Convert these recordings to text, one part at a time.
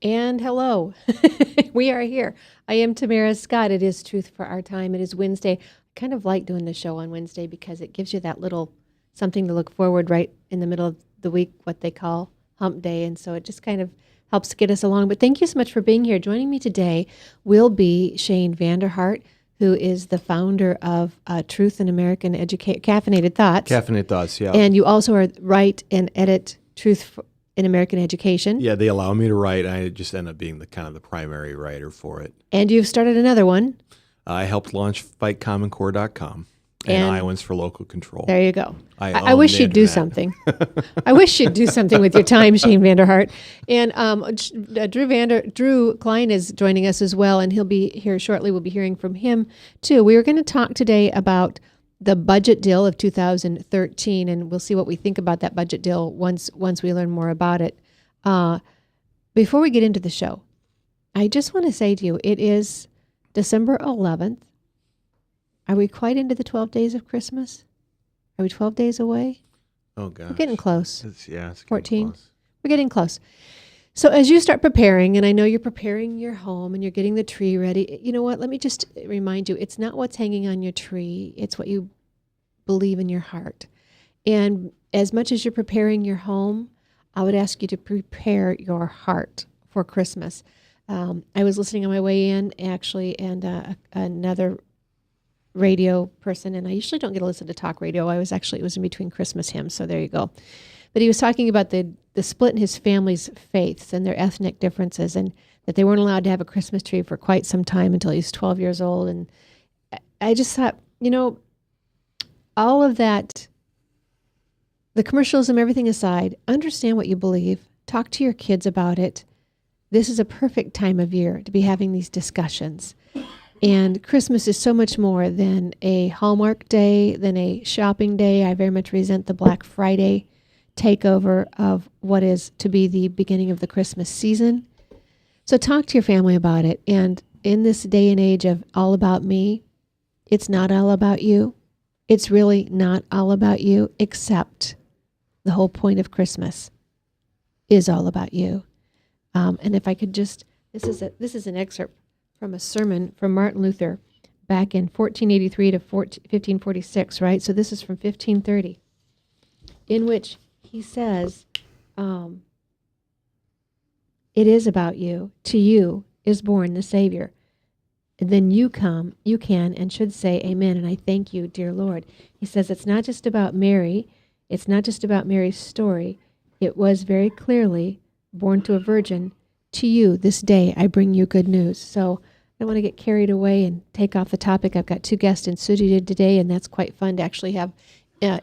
And hello. We are here. I am Tamara Scott. It is Truth for Our Time. It is Wednesday. I kind of like doing the show on Wednesday because it gives you that little something to look forward right in the middle of the week, what they call hump day. And so it just kind of helps get us along. But thank you so much for being here. Joining me today will be Vander, Hart, who is the founder of Truth in American Caffeinated Thoughts. Caffeinated Thoughts, yeah. And you also write and edit Truth in American Education. Yeah, they allow me to write. I just end up being the kind of the primary writer for it. And you've started another one. I helped launch FightCommonCore.com and Iowans for Local Control. There you go. I wish you'd do something. I wish you'd do something with your time, Vander Hart. And Drew Klein is joining us as well, and he'll be here shortly. We'll be hearing from him too. We are going to talk today about the budget deal of 2013, and we'll see what we think about that budget deal once we learn more about it. Before we get into the show, I just want to say to you, it is December 11th. Are we quite into the 12 days of Christmas? Are we 12 days away? Oh, gosh. We're getting close. It's 14. Close. We're getting close. So as you start preparing, and I know you're preparing your home and you're getting the tree ready, you know what? Let me just remind you, it's not what's hanging on your tree. It's what you believe in your heart. And as much as you're preparing your home, I would ask you to prepare your heart for Christmas. I was listening on my way in, actually, and another radio person, and I usually don't get to listen to talk radio. It was in between Christmas hymns, so there you go. But he was talking about the split in his family's faiths and their ethnic differences, and that they weren't allowed to have a Christmas tree for quite some time until he was 12 years old. And I just thought, all of that, the commercialism, everything aside, understand what you believe. Talk to your kids about it. This is a perfect time of year to be having these discussions. And Christmas is so much more than a Hallmark day, than a shopping day. I very much resent the Black Friday takeover of what is to be the beginning of the Christmas season. So talk to your family about it. And in this day and age of all about me, it's not all about you. It's really not all about you, except the whole point of Christmas is all about you. And if I could just, this is an excerpt from a sermon from Martin Luther back in 1483 to 1546, right? So this is from 1530, in which he says, it is about you. To you is born the Savior. And then you can and should say amen, and I thank you, dear Lord. He says it's not just about Mary. It's not just about Mary's story. It was very clearly born to a virgin. To you this day I bring you good news. So I don't want to get carried away and take off the topic. I've got two guests in studio today, and that's quite fun to actually have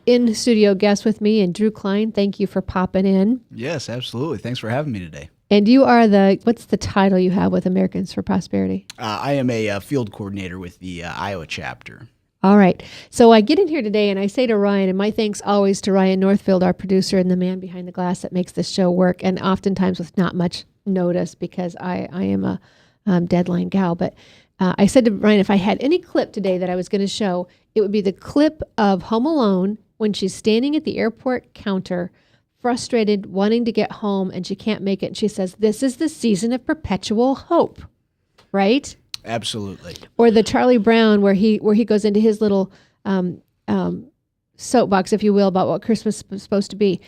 in-studio guests with me. And Drew Klein, thank you for popping in. Yes, absolutely. Thanks for having me today. And you are what's the title you have with Americans for Prosperity? I am a field coordinator with the Iowa chapter. All right. So I get in here today and I say to Ryan, and my thanks always to Ryan Northfield, our producer and the man behind the glass that makes this show work, and oftentimes with not much notice because I am a deadline gal. But I said to Ryan, if I had any clip today that I was going to show, it would be the clip of Home Alone when she's standing at the airport counter, frustrated, wanting to get home, and she can't make it. And she says, "This is the season of perpetual hope," right? Absolutely. Or the Charlie Brown where he goes into his little soapbox, if you will, about what Christmas is supposed to be.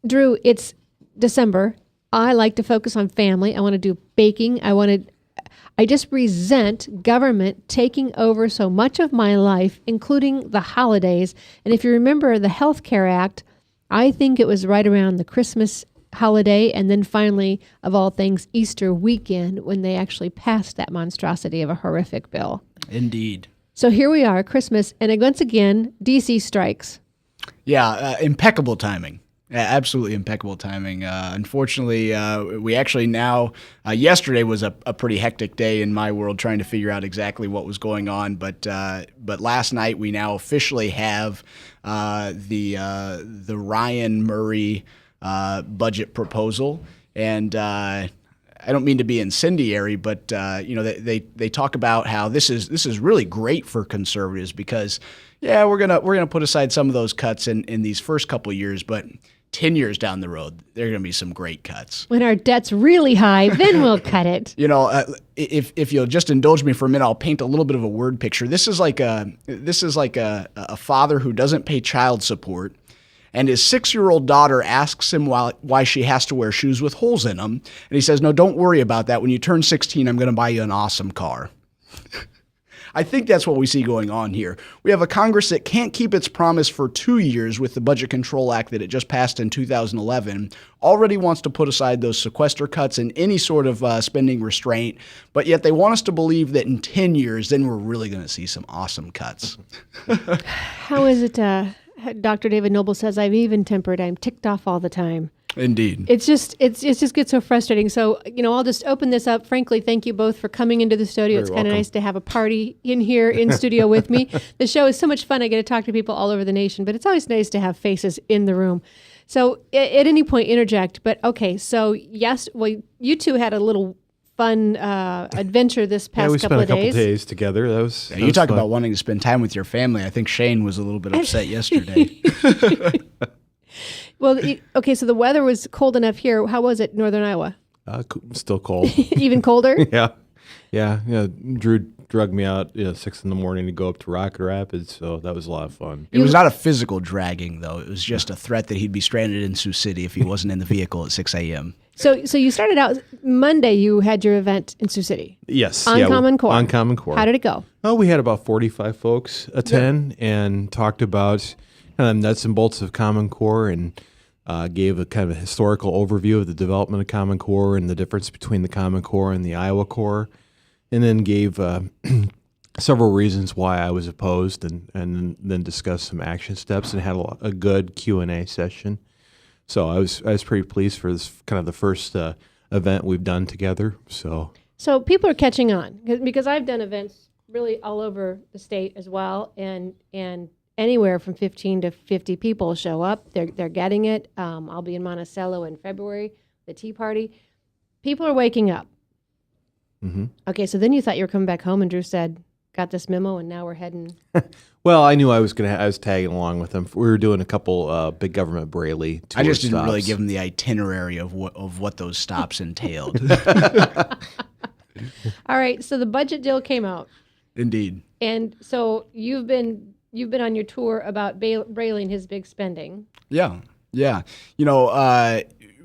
Drew, it's December. I like to focus on family. I want to do baking. I just resent government taking over so much of my life, including the holidays. And if you remember the Health Care Act, I think it was right around the Christmas holiday and then finally, of all things, Easter weekend when they actually passed that monstrosity of a horrific bill. Indeed. So here we are, Christmas, and once again, DC strikes. Yeah, impeccable timing. Absolutely impeccable timing. Unfortunately, we actually now, yesterday was a pretty hectic day in my world trying to figure out exactly what was going on. But last night we now officially have the Ryan Murray budget proposal. And I don't mean to be incendiary, but they talk about how this is really great for conservatives because we're gonna put aside some of those cuts in these first couple of years, but 10 years down the road, there are going to be some great cuts. When our debt's really high, then we'll cut it. If you'll just indulge me for a minute, I'll paint a little bit of a word picture. This is like a father who doesn't pay child support, and his 6-year-old daughter asks him why she has to wear shoes with holes in them, and he says, "No, don't worry about that. When you turn 16, I'm going to buy you an awesome car." I think that's what we see going on here. We have a Congress that can't keep its promise for 2 years with the Budget Control Act that it just passed in 2011, already wants to put aside those sequester cuts and any sort of spending restraint, but yet they want us to believe that in 10 years, then we're really going to see some awesome cuts. How is it, Dr. David Noble says, I'm even-tempered, I'm ticked off all the time. Indeed. It just gets so frustrating. So, I'll just open this up. Frankly, thank you both for coming into the studio. It's kind of nice to have a party in here in studio with me. The show is so much fun. I get to talk to people all over the nation, but it's always nice to have faces in the room. So at any point, interject. But okay, so yes, well, you two had a little fun adventure this past couple of days. We spent a couple days together. That was you talk about wanting to spend time with your family. I think Shane was a little bit upset yesterday. Well, okay, so the weather was cold enough here. How was it, Northern Iowa? Still cold. Even colder? Yeah. Drew drugged me out 6 a.m. to go up to Rocket Rapids, so that was a lot of fun. It was not a physical dragging, though. It was just a threat that he'd be stranded in Sioux City if he wasn't in the vehicle at 6 a.m. So you started out Monday. You had your event in Sioux City. Yes. On Common Core. On Common Core. How did it go? Oh, we had about 45 folks attend and talked about nuts and bolts of Common Core and gave a kind of a historical overview of the development of Common Core and the difference between the Common Core and the Iowa Core, and then gave several reasons why I was opposed, and then discussed some action steps and had a good Q&A session. So I was pretty pleased for this kind of the first event we've done together. So people are catching on because I've done events really all over the state as well, and anywhere from 15 to 50 people show up. They're getting it. I'll be in Monticello in February, the Tea Party. People are waking up. Mm-hmm. Okay, so then you thought you were coming back home, and Drew said, got this memo, and now we're heading. Well, I knew I was tagging along with them. We were doing a couple big government Braille tour I just didn't stops. really give them the itinerary of what those stops entailed. All right, so the budget deal came out. Indeed. And so you've been on your tour about Brailing his big spending. Yeah.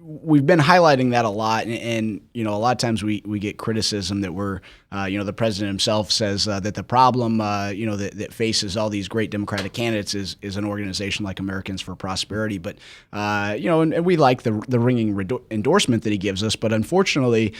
We've been highlighting that a lot, and a lot of times we get criticism that we're, the president himself says that the problem, that faces all these great Democratic candidates is an organization like Americans for Prosperity. But, and we like the ringing endorsement that he gives us, but unfortunately,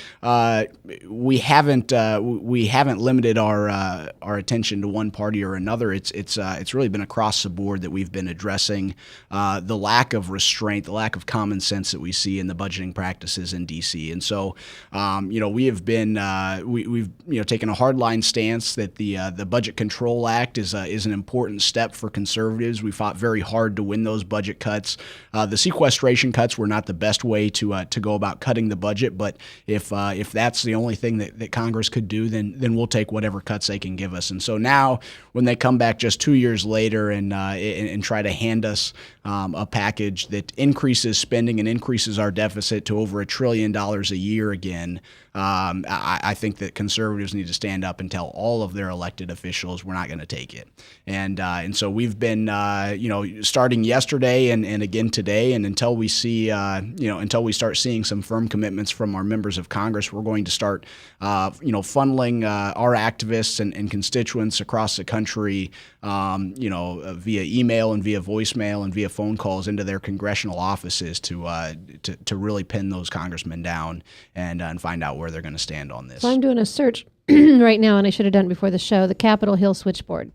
we haven't limited our attention to one party or another. It's really been across the board that we've been addressing the lack of restraint, the lack of common sense that we see in the budgeting practices in D.C. And so, we have been we've taken a hardline stance that the Budget Control Act is an important step for conservatives. We fought very hard to win those budget cuts. The sequestration cuts were not the best way to go about cutting the budget, but if that's the only thing that Congress could do, then we'll take whatever cuts they can give us. And so now, when they come back just 2 years later and try to hand us a package that increases spending and increases our deficit to over $1 trillion a year again, I think that conservatives need to stand up and tell all of their elected officials we're not going to take it. And so we've been starting yesterday and again today, and until we see until we start seeing some firm commitments from our members of Congress, we're going to start funneling our activists and constituents across the country via email and via voicemail and via phone calls into their congressional offices to really pin those congressmen down and find out where they're going to stand on this. So I'm doing a search right now, and I should have done it before the show, the Capitol Hill switchboard.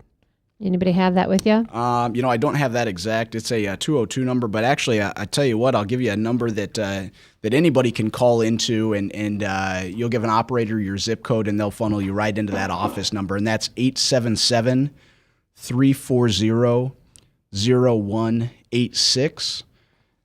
Anybody have that with you? I don't have that exact. It's a 202 number, but actually, I tell you what, I'll give you a number that anybody can call into, and you'll give an operator your zip code, and they'll funnel you right into that office number, and that's 877-340-0186.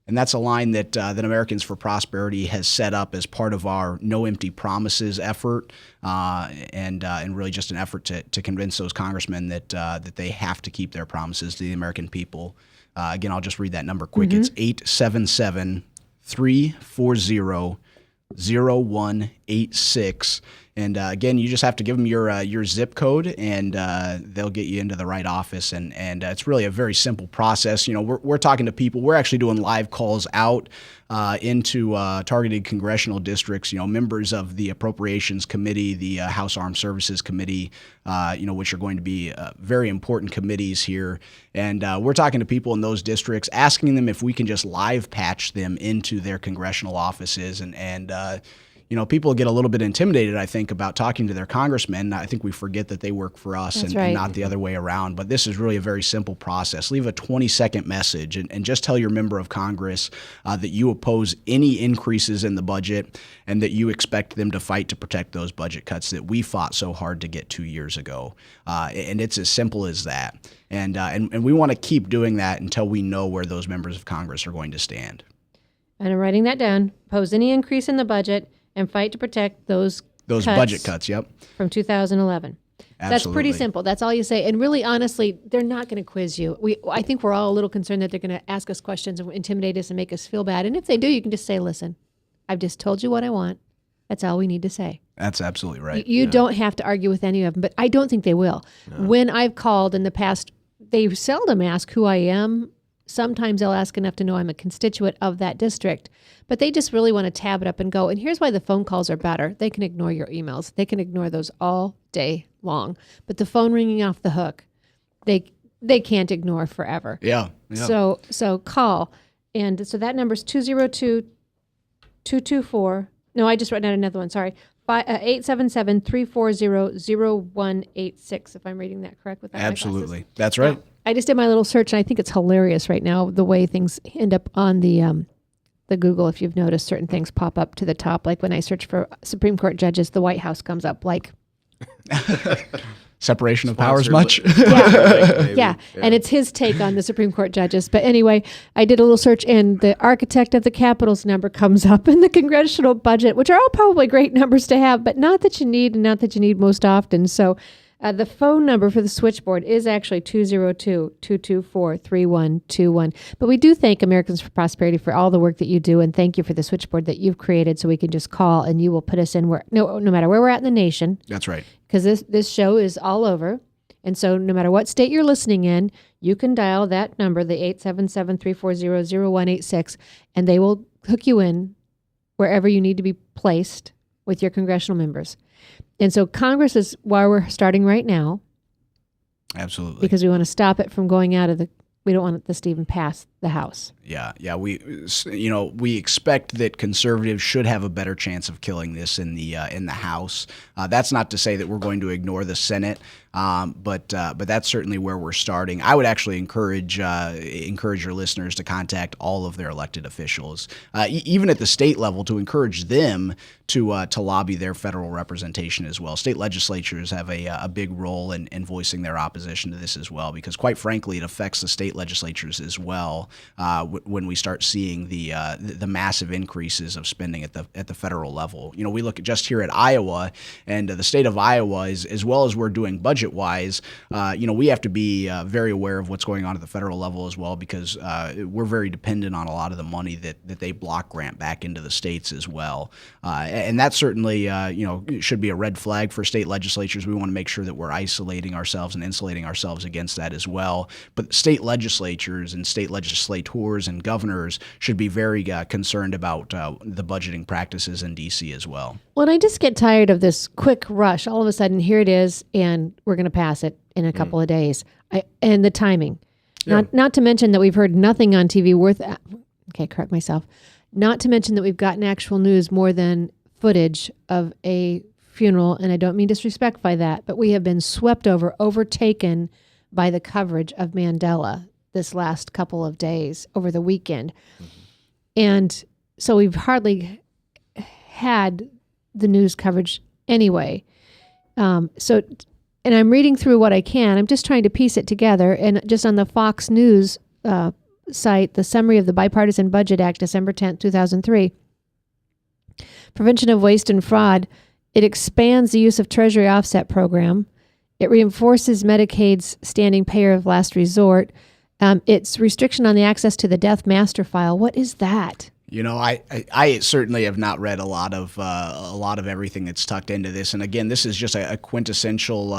And that's a line that Americans for Prosperity has set up as part of our No Empty Promises effort, and really just an effort to convince those congressmen that they have to keep their promises to the American people. Again, I'll just read that number quick. Mm-hmm. It's 877-340-0186. And again, you just have to give them your zip code, and they'll get you into the right office. And it's really a very simple process. We're talking to people. We're actually doing live calls out into targeted congressional districts. Members of the Appropriations Committee, the House Armed Services Committee, which are going to be very important committees here. And we're talking to people in those districts, asking them if we can just live patch them into their congressional offices. And people get a little bit intimidated, I think, about talking to their congressmen. I think we forget that they work for us and not the other way around. But this is really a very simple process. Leave a 20-second message and just tell your member of Congress that you oppose any increases in the budget and that you expect them to fight to protect those budget cuts that we fought so hard to get 2 years ago. And it's as simple as that. And we want to keep doing that until we know where those members of Congress are going to stand. And I'm writing that down. Oppose any increase in the budget and fight to protect those budget cuts, yep. From 2011. Absolutely. That's pretty simple. That's all you say. And really, honestly, they're not going to quiz you. I think we're all a little concerned that they're going to ask us questions and intimidate us and make us feel bad. And if they do, you can just say, listen, I've just told you what I want. That's all we need to say. That's absolutely right. You don't have to argue with any of them, but I don't think they will. No. When I've called in the past, they seldom ask who I am. Sometimes they'll ask enough to know I'm a constituent of that district, but they just really want to tab it up and go. And here's why the phone calls are better. They can ignore your emails. They can ignore those all day long. But the phone ringing off the hook, they can't ignore forever. Yeah. So call. And so that number is 202-224. No, I just wrote down another one. Sorry. 877-340-0186, if I'm reading that correct with that. Absolutely. That's right. Now, I just did my little search, and I think it's hilarious right now, the way things end up on the Google. If you've noticed, certain things pop up to the top. Like when I search for Supreme Court judges, the White House comes up. Like separation of powers much? Yeah. And it's his take on the Supreme Court judges. But anyway, I did a little search, and the architect of the Capitol's number comes up in the congressional budget, which are all probably great numbers to have, but not that you need and not that you need most often. So the phone number for the switchboard is actually 202-224-3121. But we do thank Americans for Prosperity for all the work that you do, and thank you for the switchboard that you've created so we can just call and you will put us in no matter where we're at in the nation. That's right. Because this show is all over. And so no matter what state you're listening in, you can dial that number, the 877-340-0186, and they will hook you in wherever you need to be placed with your congressional members. And so Congress is why we're starting right now. Absolutely. Because we want to stop it from going out of we don't want this to even pass the House. Yeah. We expect that conservatives should have a better chance of killing this in the House. That's not to say that we're going to ignore the Senate, but that's certainly where we're starting. I would actually encourage your listeners to contact all of their elected officials, even at the state level, to encourage them to lobby their federal representation as well. State legislatures have a big role in voicing their opposition to this as well, because quite frankly, it affects the state legislatures as well. When we start seeing the massive increases of spending at the federal level, we look at just here at Iowa, and the state of Iowa is, as well as we're doing budget-wise, we have to be very aware of what's going on at the federal level as well, because we're very dependent on a lot of the money that they block grant back into the states as well, and that certainly should be a red flag for state legislatures. We want to make sure that we're isolating ourselves and insulating ourselves against that as well. But state legislatures and state legislators and governors should be very concerned about the budgeting practices in D.C. as well. Well, and I just get tired of this quick rush. All of a sudden, here it is, and we're going to pass it in a couple of days. And the timing. Yeah. Not to mention that we've heard nothing on TV correct myself. Not to mention that we've gotten actual news more than footage of a funeral, and I don't mean disrespect by that, but we have been overtaken by the coverage of Mandela this last couple of days over the weekend. Mm-hmm. And so we've hardly had the news coverage anyway. And I'm reading through what I can. I'm just trying to piece it together. And just on the Fox News cite the summary of the Bipartisan Budget Act, December 10th, 2003. Prevention of waste and fraud. It expands the use of Treasury offset program. It reinforces Medicaid's standing payer of last resort. It's restriction on the access to the death master file. What is that? I certainly have not read a lot of everything that's tucked into this. And again, this is just a quintessential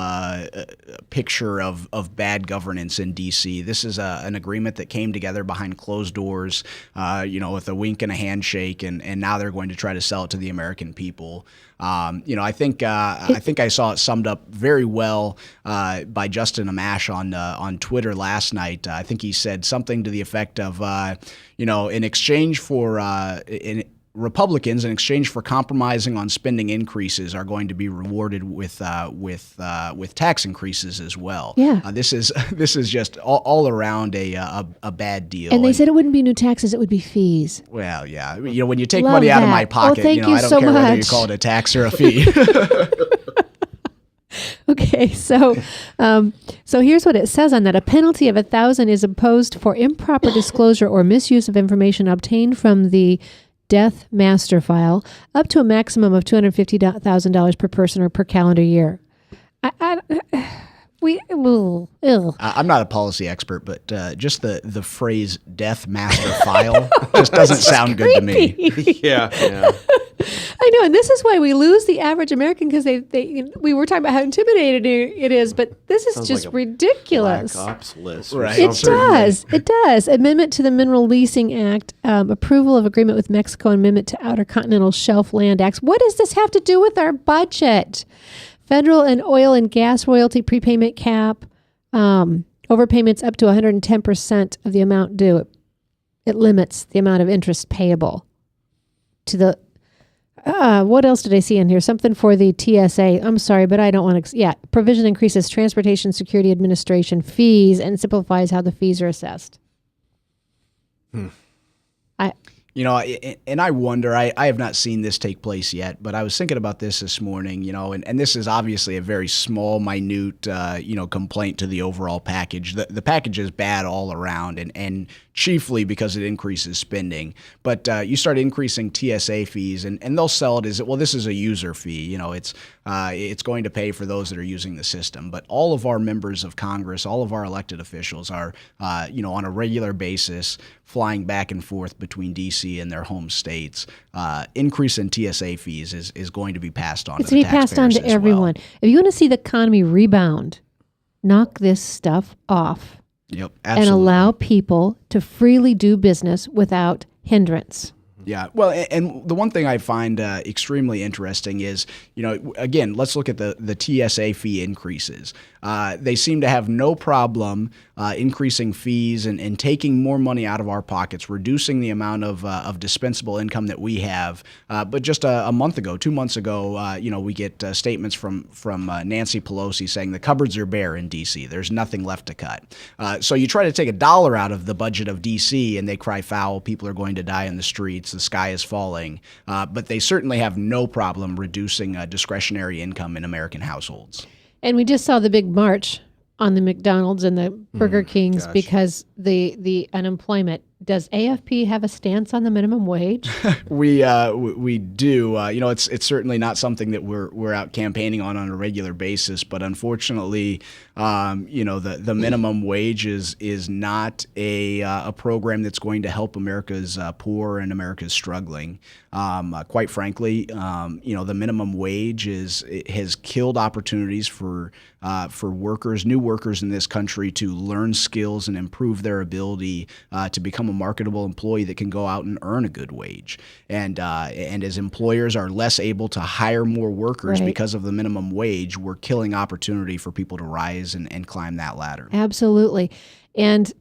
picture of bad governance in D.C. This is an agreement that came together behind closed doors, with a wink and a handshake, and now they're going to try to sell it to the American people. I think I saw it summed up very well by Justin Amash on Twitter last night. I think he said something to the effect of, in exchange for Republicans, in exchange for compromising on spending increases, are going to be rewarded with tax increases as well. Yeah, this is just all around a bad deal. And they said it wouldn't be new taxes; it would be fees. Well, yeah, when you take Love money out of that. my pocket, thank you I don't so care whether you much. call it a tax or a fee. Okay, so here's what it says on that. A penalty of $1,000 is imposed for improper disclosure or misuse of information obtained from the death master file, up to a maximum of $250,000 per person or per calendar year. I'm not a policy expert, but just the phrase "death master file" just doesn't sound good to me. Yeah. I know, and this is why we lose the average American, because we were talking about how intimidating it is, but this is Sounds just like a ridiculous. Black Ops list. Right. It does. It does. Amendment to the Mineral Leasing Act, approval of agreement with Mexico, and amendment to Outer Continental Shelf Land Acts. What does this have to do with our budget? Federal and oil and gas royalty prepayment cap, overpayments up to 110% of the amount due. It limits the amount of interest payable to the. What else did I see in here? Something for the TSA. I'm sorry, but I don't want to. Provision increases Transportation Security Administration fees and simplifies how the fees are assessed. And I wonder, I have not seen this take place yet, but I was thinking about this morning, and this is obviously a very small, minute, complaint to the overall package. The package is bad all around, and chiefly because it increases spending. But you start increasing TSA fees, and they'll sell it as, well, this is a user fee. It's going to pay for those that are using the system. But all of our members of Congress, all of our elected officials are, on a regular basis, flying back and forth between D.C. and their home states. Increase in TSA fees is going to be passed on to the taxpayers. It's going to be passed on to everyone. If you want to see the economy rebound, knock this stuff off. Yep, absolutely. And allow people to freely do business without hindrance. Yeah. Well, and the one thing I find extremely interesting is, again, let's look at the TSA fee increases. They seem to have no problem increasing fees and taking more money out of our pockets, reducing the amount of dispensable income that we have. But just a month ago, 2 months ago, we get statements from Nancy Pelosi saying the cupboards are bare in D.C. There's nothing left to cut. So you try to take $1 out of the budget of D.C. and they cry foul. People are going to die in the streets. The sky is falling. But they certainly have no problem reducing discretionary income in American households. And we just saw the big march on the McDonald's and the Burger Kings because the unemployment. Does AFP have a stance on the minimum wage? We do. It's certainly not something that we're out campaigning on a regular basis. But unfortunately, the minimum wage is not a program that's going to help America's poor and America's struggling. Quite frankly, the minimum wage has killed opportunities for workers, new workers in this country, to learn skills and improve their ability to become a marketable employee that can go out and earn a good wage. And as employers are less able to hire more workers because of the minimum wage, we're killing opportunity for people to rise and climb that ladder. Absolutely. And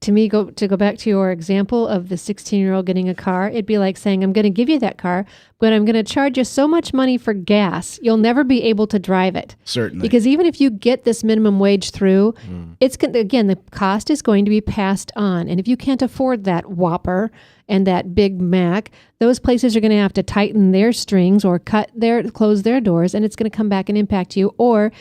to me, go back to your example of the 16-year-old getting a car, it'd be like saying, I'm going to give you that car, but I'm going to charge you so much money for gas, you'll never be able to drive it. Certainly. Because even if you get this minimum wage through, again, the cost is going to be passed on. And if you can't afford that Whopper, and that Big Mac, those places are going to have to tighten their strings or close their doors, and it's going to come back and impact you. Or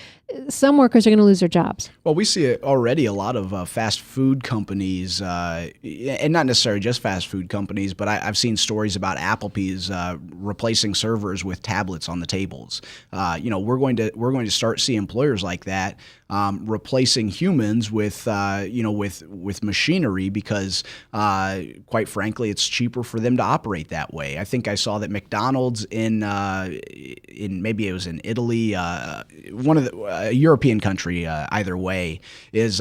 some workers are going to lose their jobs. Well, we see it already a lot of fast food companies, and not necessarily just fast food companies, but I've seen stories about Applebee's replacing servers with tablets on the tables. We're going to start see employers like that replacing humans with machinery because, quite frankly, it's cheaper for them to operate that way. I think I saw that McDonald's in maybe it was in Italy, one of the a European country, either way, is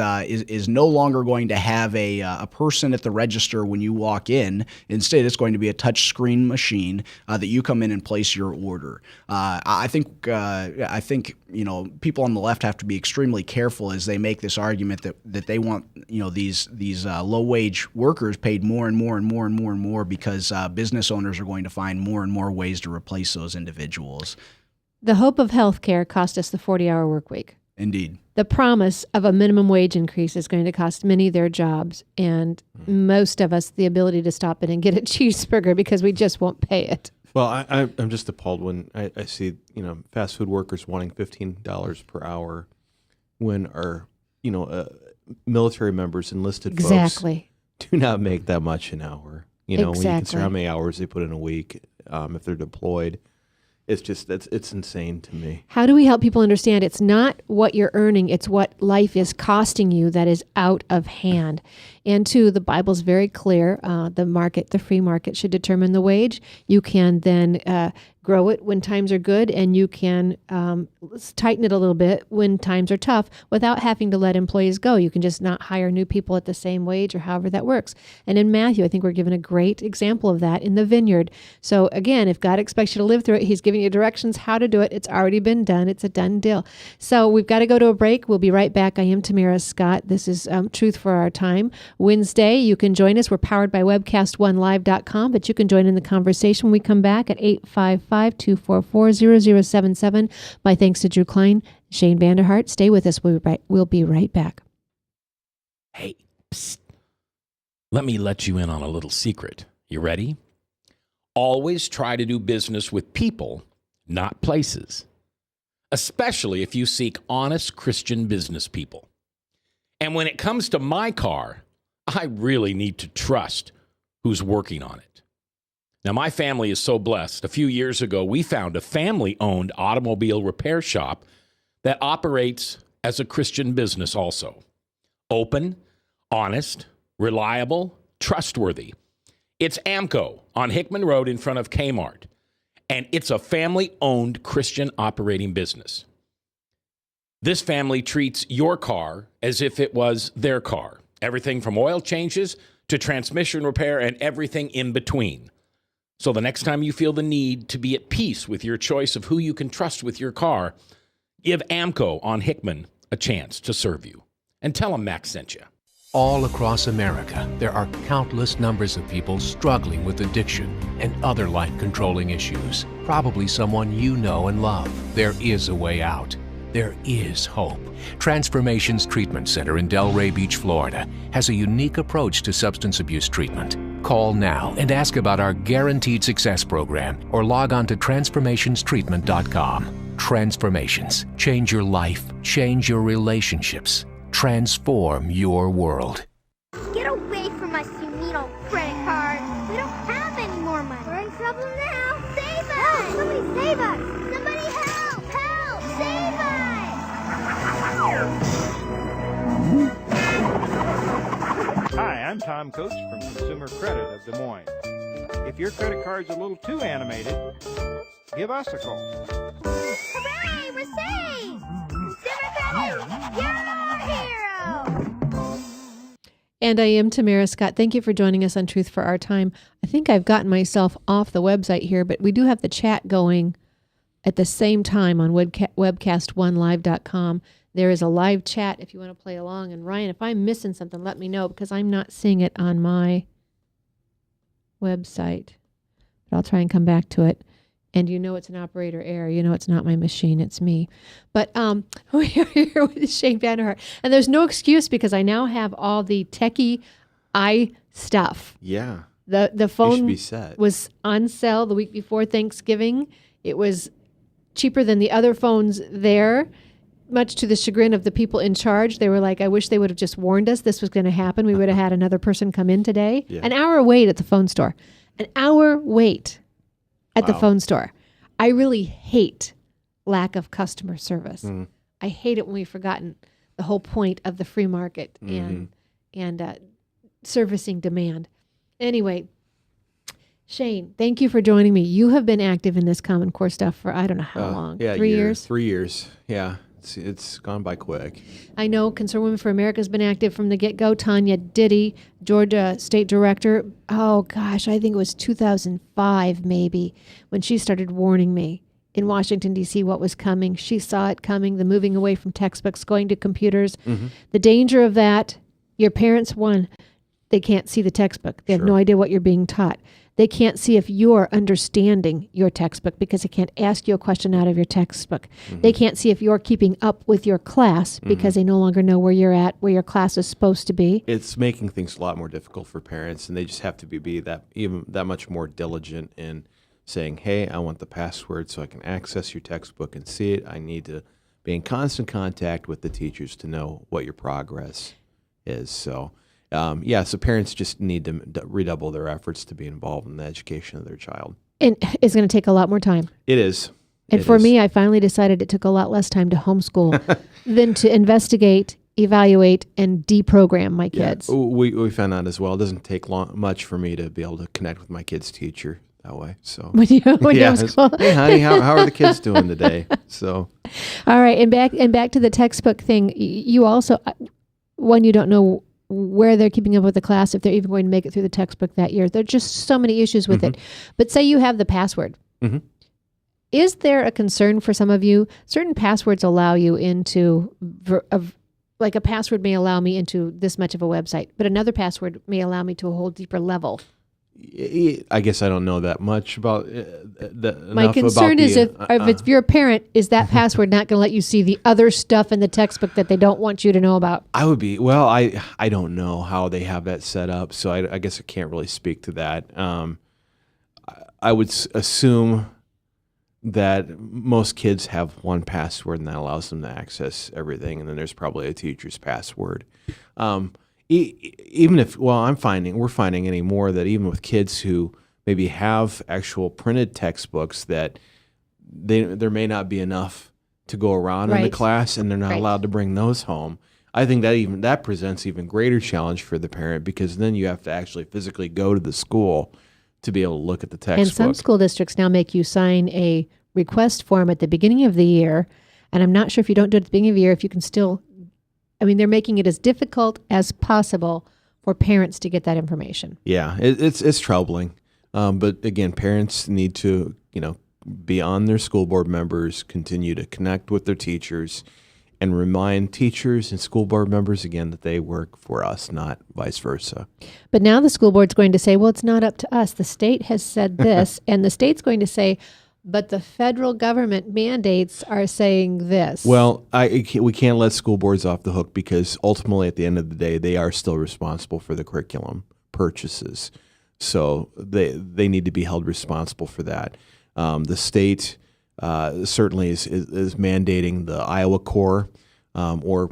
no longer going to have a person at the register when you walk in. Instead, it's going to be a touch screen machine that you come in and place your order. I think people on the left have to be extremely careful as they make this argument that they want these low wage workers paid more and more and more and more and more because business owners are going to find more and more ways to replace those individuals. The hope of healthcare cost us the 40-hour work week. Indeed. The promise of a minimum wage increase is going to cost many their jobs, and most of us the ability to stop it and get a cheeseburger because we just won't pay it. Well, I'm just appalled when I see fast food workers wanting $15 per hour when our military members, enlisted Exactly. folks, do not make that much an hour. When you Exactly. consider how many hours they put in a week if they're deployed. It's just it's insane to me. How do we help people understand it's not what you're earning, it's what life is costing you that is out of hand? And two, the Bible's very clear. The free market should determine the wage. You can then grow it when times are good, and you can tighten it a little bit when times are tough without having to let employees go. You can just not hire new people at the same wage or however that works. And in Matthew, I think we're given a great example of that in the vineyard. So again, if God expects you to live through it, he's giving you directions how to do it. It's already been done. It's a done deal. So we've got to go to a break. We'll be right back. I am Tamara Scott. This is Truth for Our Time. Wednesday, you can join us. We're powered by webcast1live.com, but you can join in the conversation when we come back at 855-244-0077. My thanks to Drew Klein, Shane Vander Hart. Stay with us. We'll be right back. Hey, psst. Let me let you in on a little secret. You ready? Always try to do business with people, not places, especially if you seek honest Christian business people. And when it comes to my car, I really need to trust who's working on it. Now, my family is so blessed. A few years ago, we found a family-owned automobile repair shop that operates as a Christian business also. Open, honest, reliable, trustworthy. It's AMCO on Hickman Road in front of Kmart, and it's a family-owned Christian operating business. This family treats your car as if it was their car. Everything from oil changes to transmission repair and everything in between. So the next time you feel the need to be at peace with your choice of who you can trust with your car, give AMCO on Hickman a chance to serve you. And tell them Max sent you. All across America, there are countless numbers of people struggling with addiction and other life-controlling issues. Probably someone you know and love. There is a way out. There is hope. Transformations Treatment Center in Delray Beach, Florida, has a unique approach to substance abuse treatment. Call now and ask about our Guaranteed Success program or log on to transformationstreatment.com. Transformations. Change your life. Change your relationships. Transform your world. Get away from us, you mean old credit card. We don't have any more money. We're in trouble now. Save us! Help! Somebody save us! Somebody help! Help! Save us! Hi, I'm Tom Coates from Consumer Credit of Des Moines. If your credit card's a little too animated, give us a call. Hooray! We're saved! Consumer Credit! You're our hero! And I am Tamara Scott. Thank you for joining us on Truth for Our Time. I think I've gotten myself off the website here, but we do have the chat going at the same time on webcast1live.com. There is a live chat if you want to play along. And Ryan, if I'm missing something, let me know because I'm not seeing it on my website. But I'll try and come back to it. And you know it's an operator error. You know it's not my machine, it's me. But we are here with Shane Vander Hart. And there's no excuse because I now have all the techie eye stuff. Yeah. The It should phone be set. was on sale the week before Thanksgiving. It was cheaper than the other phones there, much to the chagrin of the people in charge. They were like, I wish they would have just warned us this was going to happen. We would have had another person come in today. Yeah. An hour wait at the phone store. An hour wait at the Wow. phone store. I really hate lack of customer service. Mm. I hate it when we've forgotten the whole point of the free market Mm-hmm. and servicing demand. Anyway, Shane, thank you for joining me. You have been active in this Common Core stuff for I don't know how long. Yeah, 3 years? 3 years. Yeah, it's gone by quick. I know Concerned Women for America has been active from the get-go. Tanya Diddy, Georgia State Director. Oh, gosh, I think it was 2005 maybe when she started warning me in Washington, D.C. what was coming. She saw it coming, the moving away from textbooks, going to computers. Mm-hmm. The danger of that, your parents, one, they can't see the textbook. They have Sure. no idea what you're being taught. They can't see if you're understanding your textbook because they can't ask you a question out of your textbook. Mm-hmm. They can't see if you're keeping up with your class because they no longer know where you're at, where your class is supposed to be. It's making things a lot more difficult for parents, and they just have to be that much more diligent in saying, hey, I want the password so I can access your textbook and see it. I need to be in constant contact with the teachers to know what your progress is. So, so parents just need to redouble their efforts to be involved in the education of their child. And it's going to take a lot more time. It is. And for me, I finally decided it took a lot less time to homeschool than to investigate, evaluate, and deprogram my kids. We found out as well. It doesn't take much for me to be able to connect with my kid's teacher that way. So When you it's, homeschool. hey honey, how are the kids doing today? So All right, and back to the textbook thing. You also, one, you don't know where they're keeping up with the class, if they're even going to make it through the textbook that year. There are just so many issues with it. But say you have the password. Mhm. Is there a concern for some of you? Certain passwords allow you into, like a password may allow me into this much of a website, but another password may allow me to a whole deeper level. I guess I don't know that much about My concern is if it's you're a parent, is that password not going to let you see the other stuff in the textbook that they don't want you to know about? I would be I don't know how they have that set up, so I guess I can't really speak to that. I would assume that most kids have one password and that allows them to access everything, and then there's probably a teacher's password. Even if, we're finding anymore that even with kids who maybe have actual printed textbooks, that there may not be enough to go around in the Right. class, and they're not Right. allowed to bring those home. I think that presents even greater challenge for the parent, because then you have to actually physically go to the school to be able to look at the textbook. And some school districts now make you sign a request form at the beginning of the year. And I'm not sure if you don't do it at the beginning of the year, if you can still, they're making it as difficult as possible for parents to get that information. Yeah, it's troubling. But again, parents need to, be on their school board members, continue to connect with their teachers, and remind teachers and school board members again that they work for us, not vice versa. But now the school board's going to say, well, it's not up to us. The state has said this, and the state's going to say, but the federal government mandates are saying this. Well, we can't let school boards off the hook, because ultimately at the end of the day, they are still responsible for the curriculum purchases. So they need to be held responsible for that. The state certainly is mandating the Iowa Core or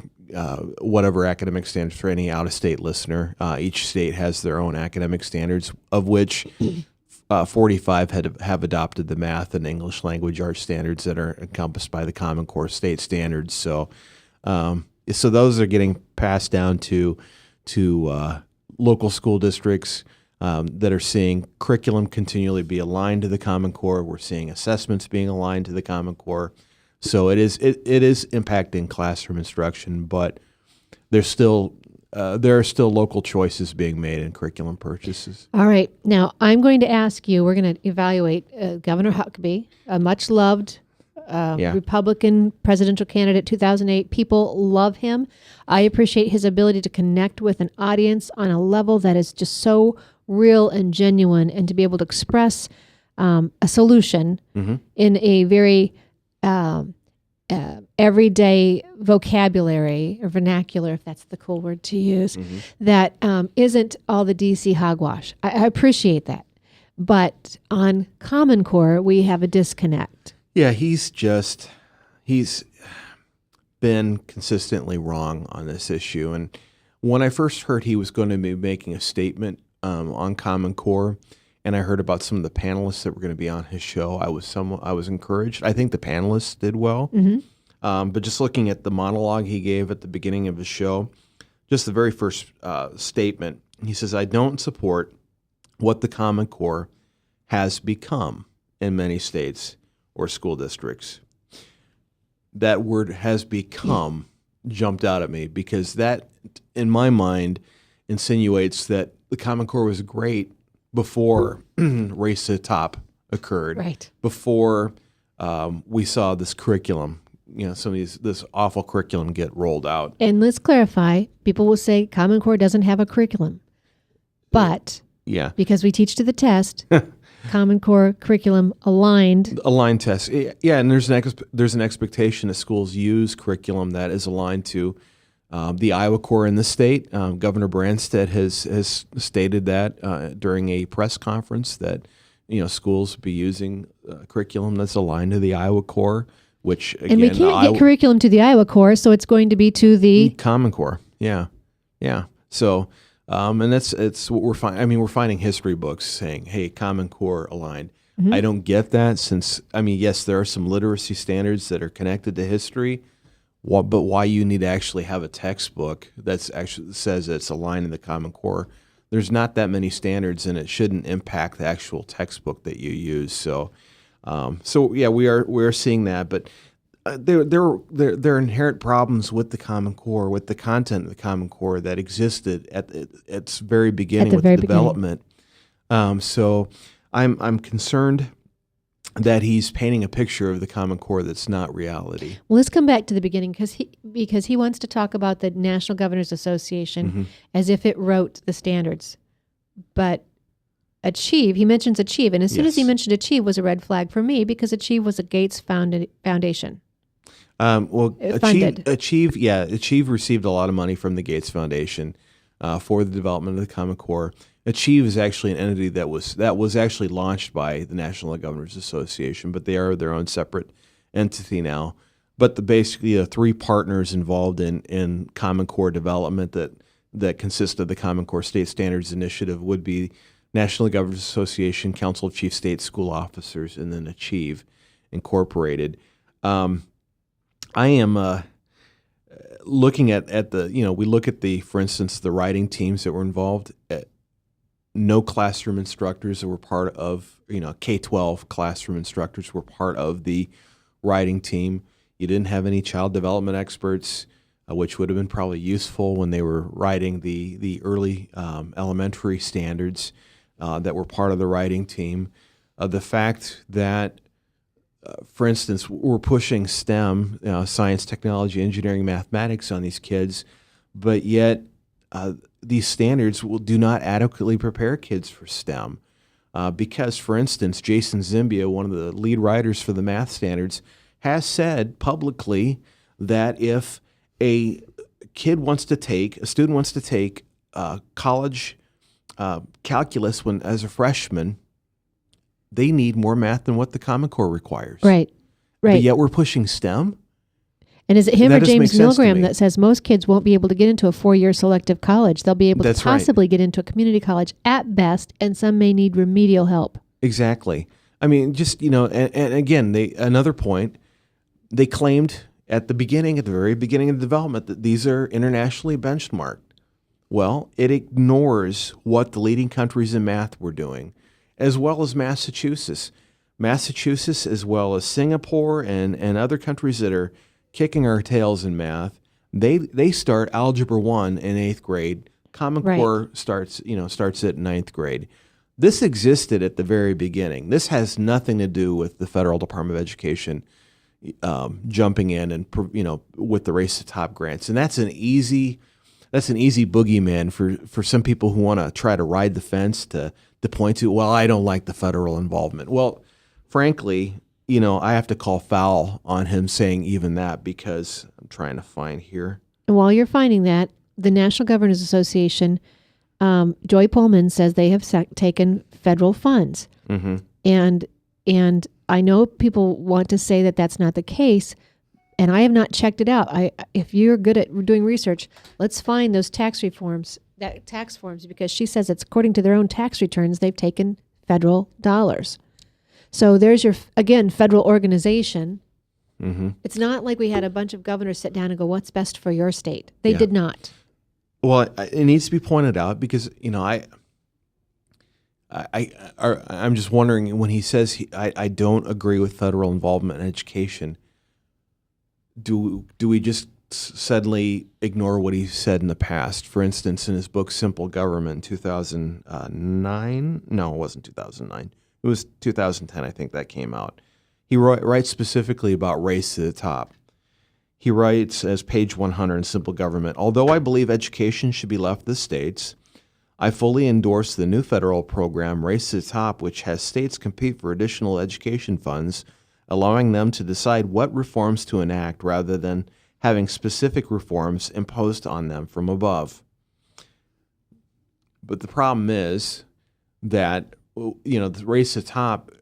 whatever academic standards for any out-of-state listener. Each state has their own academic standards, of which 45 have adopted the math and English language arts standards that are encompassed by the Common Core state standards. So those are getting passed down to local school districts that are seeing curriculum continually be aligned to the Common Core. We're seeing assessments being aligned to the Common Core. So it is impacting classroom instruction, but there are still local choices being made in curriculum purchases. All right. Now, I'm going to ask you, we're going to evaluate Governor Huckabee, a much-loved Republican presidential candidate, 2008. People love him. I appreciate his ability to connect with an audience on a level that is just so real and genuine, and to be able to express a solution in a very everyday vocabulary or vernacular, if that's the cool word to use, that isn't all the DC hogwash. I appreciate that. But on Common Core, we have a disconnect. Yeah, he's been consistently wrong on this issue. And when I first heard he was going to be making a statement on Common Core, and I heard about some of the panelists that were going to be on his show, I was encouraged. I think the panelists did well. But just looking at the monologue he gave at the beginning of his show, just the very first statement, he says, "I don't support what the Common Core has become in many states or school districts." That word "has become" jumped out at me because that, in my mind, insinuates that the Common Core was great before Race to the Top occurred, Right. before we saw this curriculum, some of this awful curriculum get rolled out. And let's clarify, people will say Common Core doesn't have a curriculum. But Yeah. because we teach to the test, Common Core curriculum aligned. Aligned tests. Yeah, and there's an expectation that schools use curriculum that is aligned to the Iowa Core in the state. Governor Branstad has stated that during a press conference that schools be using curriculum that's aligned to the Iowa Core, which again, And we can't get curriculum to the Iowa Core, so it's going to be to the Common Core. Yeah. So, and it's what we're finding. I mean, we're finding history books saying, "Hey, Common Core aligned." I don't get that since, yes, there are some literacy standards that are connected to history, but why you need to actually have a textbook that's actually says it's aligned in the Common Core? There's not that many standards, and it shouldn't impact the actual textbook that you use. So yeah, we are seeing that, but there are inherent problems with the Common Core, with the content of the Common Core that existed at its very beginning with the development. So I'm concerned that he's painting a picture of the Common Core that's not reality. Well, let's come back to the beginning because he wants to talk about the National Governors Association as if it wrote the standards. But Achieve, he mentions Achieve, and as soon as he mentioned Achieve was a red flag for me because Achieve was a Gates Foundation. Achieve received a lot of money from the Gates Foundation for the development of the Common Core. Achieve is actually an entity that was actually launched by the National Governors Association, but they are their own separate entity now. But basically the three partners involved in Common Core development that consist of the Common Core State Standards Initiative would be National Governors Association, Council of Chief State School Officers, and then Achieve Incorporated. I am looking at we look at for instance, the writing teams that were involved. No classroom instructors that were part of, K-12 classroom instructors were part of the writing team. You didn't have any child development experts, which would have been probably useful when they were writing the early elementary standards that were part of the writing team. The fact that, for instance, we're pushing STEM, science, technology, engineering, mathematics on these kids, but yet these standards do not adequately prepare kids for STEM. Because, for instance, Jason Zimbia, one of the lead writers for the math standards, has said publicly that if a student wants to take college calculus as a freshman, they need more math than what the Common Core requires. Right. But yet we're pushing STEM. And is it him That or doesn't make James sense to Milgram me. that says most kids won't be able to get into a 4-year selective college? They'll be able That's to right. possibly get into a community college at best, and some may need remedial help. Exactly. I mean, just, and again, another point, they claimed at the very beginning of the development, that these are internationally benchmarked. Well, it ignores what the leading countries in math were doing, as well as Massachusetts. Massachusetts, as well as Singapore and other countries that are kicking our tails in math, they start Algebra 1 in 8th grade. Common Core starts at 9th grade. This existed at the very beginning. This has nothing to do with the Federal Department of Education jumping in and with the Race to Top grants. And that's an easy boogeyman for some people who want to try to ride the fence to point to, well, I don't like the federal involvement. Well, frankly, I have to call foul on him saying even that, because I'm trying to find here. And while you're finding that, the National Governors Association, Joy Pullman says they have taken federal funds. Mm-hmm. And I know people want to say that that's not the case, and I have not checked it out. If you're good at doing research, let's find those tax forms, because she says it's according to their own tax returns, they've taken federal dollars. So there's your, again, federal organization. Mm-hmm. It's not like we had a bunch of governors sit down and go, what's best for your state? They Yeah. did not. Well, it needs to be pointed out because, I'm just wondering, when he says I don't agree with federal involvement in education, do we just suddenly ignore what he said in the past? For instance, in his book Simple Government, 2009? No, it wasn't 2009. It was 2010, I think that came out. He writes specifically about race to the top. He writes as page 100 in Simple Government, although I believe education should be left to the states, I fully endorse the new federal program, Race to the Top, which has states compete for additional education funds, allowing them to decide what reforms to enact rather than having specific reforms imposed on them from above. But the problem is that, the Race to the Top,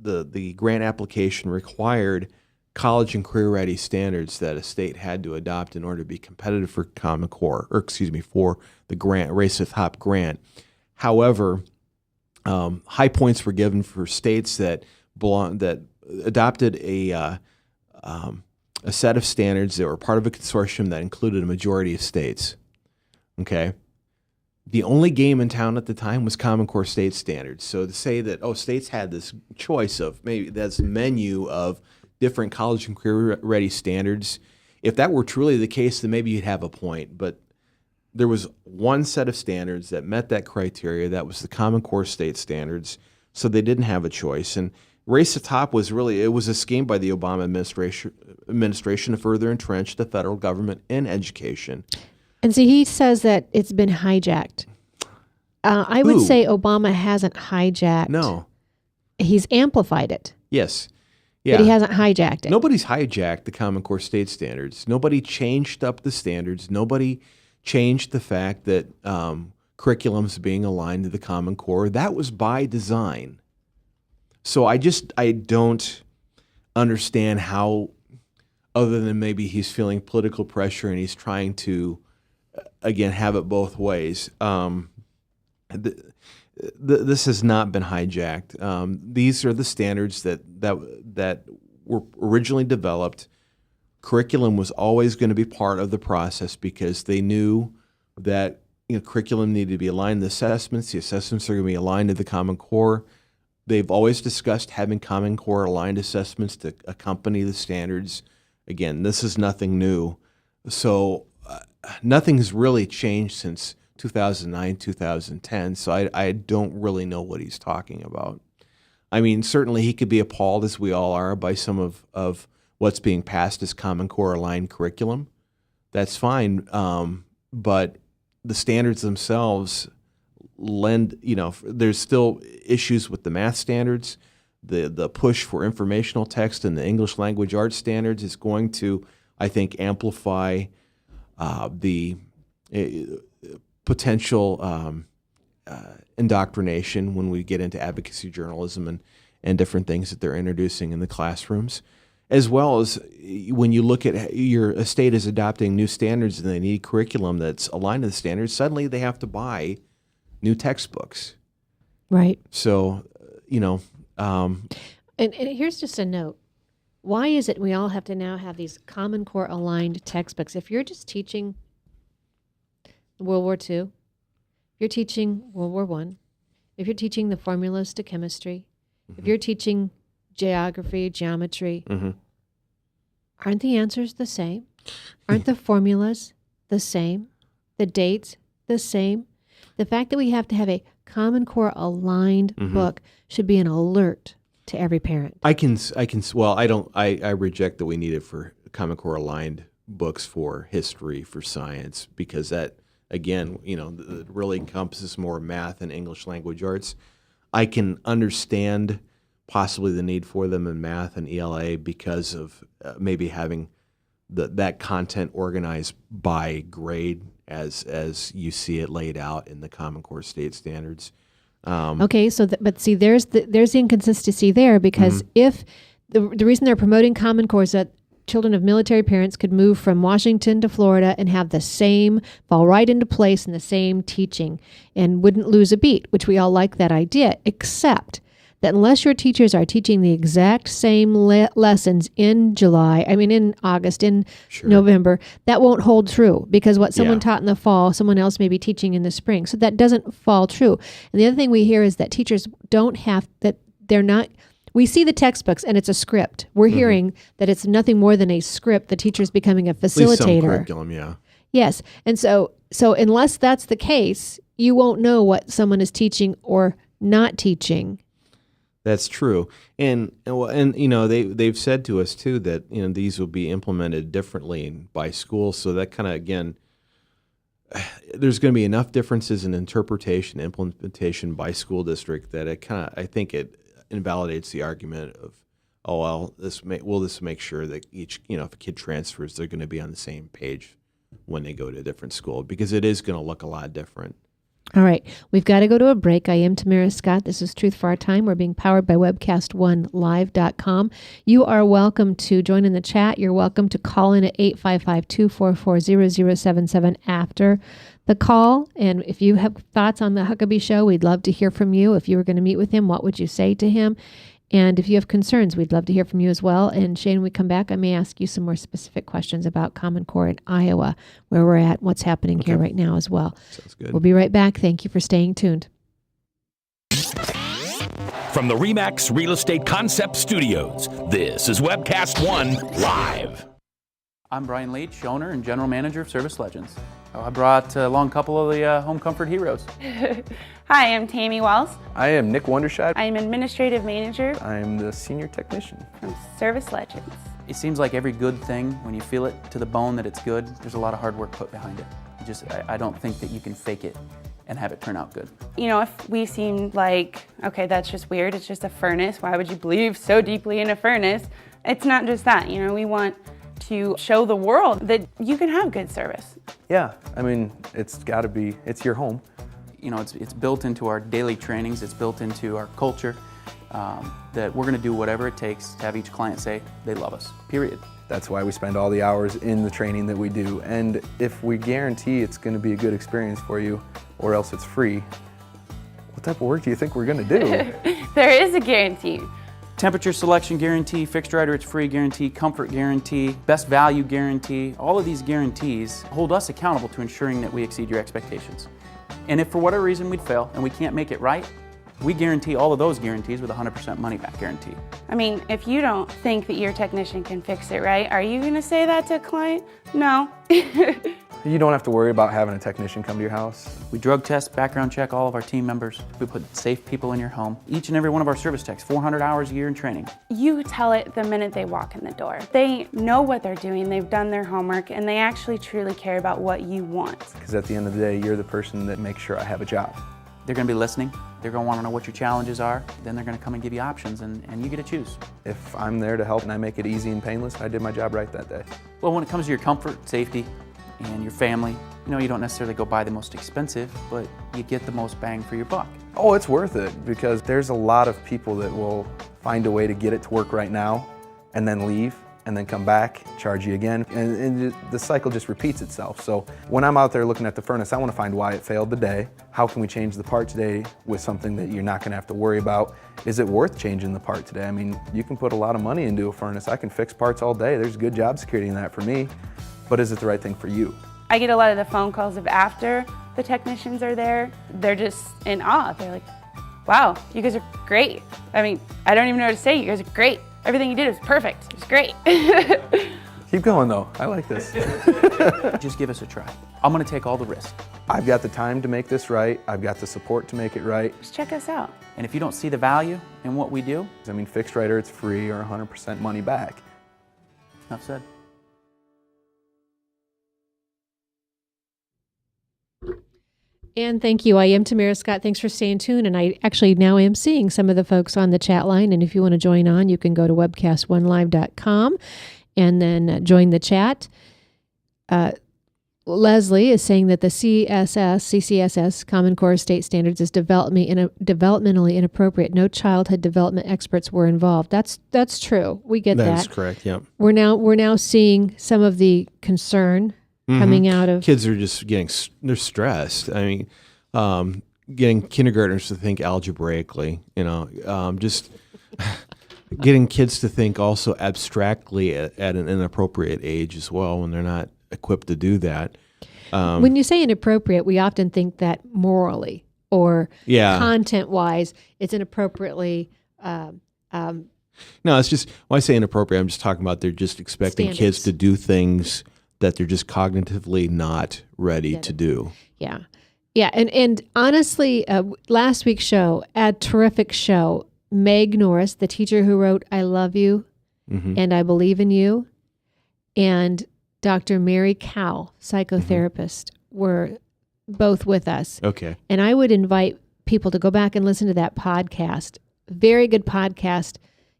the grant application required college and career-ready standards that a state had to adopt in order to be competitive for Common Core, for the grant, Race to the Top grant. However, high points were given for states that adopted a set of standards that were part of a consortium that included a majority of states. Okay. The only game in town at the time was Common Core state standards. So to say that, states had this choice of maybe that's a menu of different college and career-ready standards, if that were truly the case, then maybe you'd have a point. But there was one set of standards that met that criteria. That was the Common Core state standards. So they didn't have a choice. And Race to the Top was a scheme by the Obama administration to further entrench the federal government in education. And see, he says that it's been hijacked. I would Who? say Obama hasn't hijacked. No. He's amplified it, Yes. Yeah. but he hasn't hijacked it. Nobody's hijacked the Common Core state standards. Nobody changed up the standards. Nobody changed the fact that curriculum's being aligned to the Common Core. That was by design. So I don't understand how, other than maybe he's feeling political pressure and he's trying to, again, have it both ways. This has not been hijacked. These are the standards that were originally developed. Curriculum was always going to be part of the process because they knew that curriculum needed to be aligned to the assessments. The assessments are going to be aligned to the Common Core. They've always discussed having Common Core aligned assessments to accompany the standards. Again, this is nothing new. So nothing has really changed since 2009, 2010. So I don't really know what he's talking about. I mean, certainly he could be appalled, as we all are, by some of what's being passed as Common Core aligned curriculum. That's fine. But the standards themselves there's still issues with the math standards. The push for informational text and the English language arts standards is going to, I think, amplify the potential indoctrination when we get into advocacy journalism and different things that they're introducing in the classrooms, as well as when you look at a state is adopting new standards and they need curriculum that's aligned to the standards, suddenly they have to buy new textbooks. Right. So, And here's just a note. Why is it we all have to now have these Common Core aligned textbooks? If you're just teaching World War II, if you're teaching World War I, if you're teaching the formulas to chemistry, if you're teaching geography, geometry, aren't the answers the same? Aren't the formulas the same? The dates the same? The fact that we have to have a Common Core aligned book should be an alert to every parent. I reject that we need it for Common Core aligned books for history, for science, because that, again, it really encompasses more math and English language arts. I can understand possibly the need for them in math and ELA because of maybe having that content organized by grade as you see it laid out in the Common Core state standards. Okay, so but see, there's the inconsistency there, because if the reason they're promoting Common Core is that children of military parents could move from Washington to Florida and have the same, fall right into place in the same teaching and wouldn't lose a beat, which we all like that idea, except that unless your teachers are teaching the exact same lessons in August, in November, that won't hold true, because what someone taught in the fall, someone else may be teaching in the spring. So that doesn't fall true. And the other thing we hear is that teachers we see the textbooks and it's a script. We're hearing that it's nothing more than a script. The teacher's becoming a facilitator. At least some curriculum, yeah. Yes. And so unless that's the case, you won't know what someone is teaching or not teaching. That's true. And they've said to us too that these will be implemented differently by schools. So that kind of, again, there's going to be enough differences in interpretation, implementation by school district that I think it invalidates the argument of, this make sure that each, if a kid transfers, they're going to be on the same page when they go to a different school, because it is going to look a lot different. All right, we've got to go to a break. I am Tamara Scott. This is Truth for Our Time. We're being powered by webcast1live.com. You are welcome to join in the chat. You're welcome to call in at 855-244-0077 after the call. And if you have thoughts on the Huckabee Show, we'd love to hear from you. If you were going to meet with him, what would you say to him? And if you have concerns, we'd love to hear from you as well. And Shane, when we come back, I may ask you some more specific questions about Common Core in Iowa, where we're at, what's happening here right now as well. Sounds good. We'll be right back. Thank you for staying tuned. From the RE/MAX Real Estate Concept Studios, this is Webcast One Live. I'm Brian Leach, owner and general manager of Service Legends. I brought along a couple of the home comfort heroes. Hi, I'm Tammy Wells. I am Nick Wondershide. I'm administrative manager I'm the senior technician from Service Legends. It seems like every good thing, when you feel it to the bone that it's good, there's a lot of hard work put behind it. I don't think that you can fake it and have it turn out good. If we seem like, okay, that's just weird, it's just a furnace, why would you believe so deeply in a furnace? It's not just that, we want to show the world that you can have good service. Yeah, it's your home. It's built into our daily trainings, it's built into our culture, that we're gonna do whatever it takes to have each client say they love us, period. That's why we spend all the hours in the training that we do. And if we guarantee it's gonna be a good experience for you, or else it's free, what type of work do you think we're gonna do? There is a guarantee. Temperature selection guarantee, fixed right or it's free guarantee, comfort guarantee, best value guarantee. All of these guarantees hold us accountable to ensuring that we exceed your expectations. And if for whatever reason we'd fail and we can't make it right, we guarantee all of those guarantees with a 100% money back guarantee. If you don't think that your technician can fix it right, are you gonna say that to a client? No. You don't have to worry about having a technician come to your house. We drug test, background check all of our team members. We put safe people in your home. Each and every one of our service techs, 400 hours a year in training. You tell it the minute they walk in the door. They know what they're doing, they've done their homework, and they actually truly care about what you want. Because at the end of the day, you're the person that makes sure I have a job. They're gonna be listening. They're gonna wanna know what your challenges are. Then they're gonna come and give you options, and you get to choose. If I'm there to help and I make it easy and painless, I did my job right that day. Well, when it comes to your comfort, safety, and your family, you don't necessarily go buy the most expensive, but you get the most bang for your buck. Oh, it's worth it, because there's a lot of people that will find a way to get it to work right now and then leave and then come back, charge you again, and the cycle just repeats itself. So when I'm out there looking at the furnace, I want to find why it failed today. How can we change the part today with something that you're not going to have to worry about? Is it worth changing the part today? You can put a lot of money into a furnace. I can fix parts all day. There's good job security in that for me. But is it the right thing for you? I get a lot of the phone calls of after the technicians are there. They're just in awe. They're like, wow, you guys are great. I don't even know what to say. You guys are great. Everything you did was perfect. It was great. Keep going though. I like this. Just give us a try. I'm gonna take all the risk. I've got the time to make this right. I've got the support to make it right. Just check us out. And if you don't see the value in what we do, fixed right or it's free or 100% money back. enough said. And thank you. I am Tamara Scott. Thanks for staying tuned. And I actually now am seeing some of the folks on the chat line. And if you want to join on, you can go to webcast1live.com and then join the chat. Leslie is saying that the CCSS, Common Core State Standards, is developmentally inappropriate. No childhood development experts were involved. That's true. We get that. That's correct. Yep. We're now seeing some of the concern coming out of kids are just they're stressed. I mean, getting kindergartners to think algebraically, just getting kids to think also abstractly at an inappropriate age as well when they're not equipped to do that. When you say inappropriate, we often think that morally or content-wise, it's inappropriately. No, it's just when I say inappropriate, I'm just talking about they're just expecting Standards. kids to do things that they're just cognitively not ready to do. Yeah. Yeah. And honestly, last week's show, a terrific show. Meg Norris, the teacher who wrote I Love You and I Believe in You, and Dr. Mary Cow, psychotherapist, were both with us. Okay. And I would invite people to go back and listen to that podcast. Very good podcast.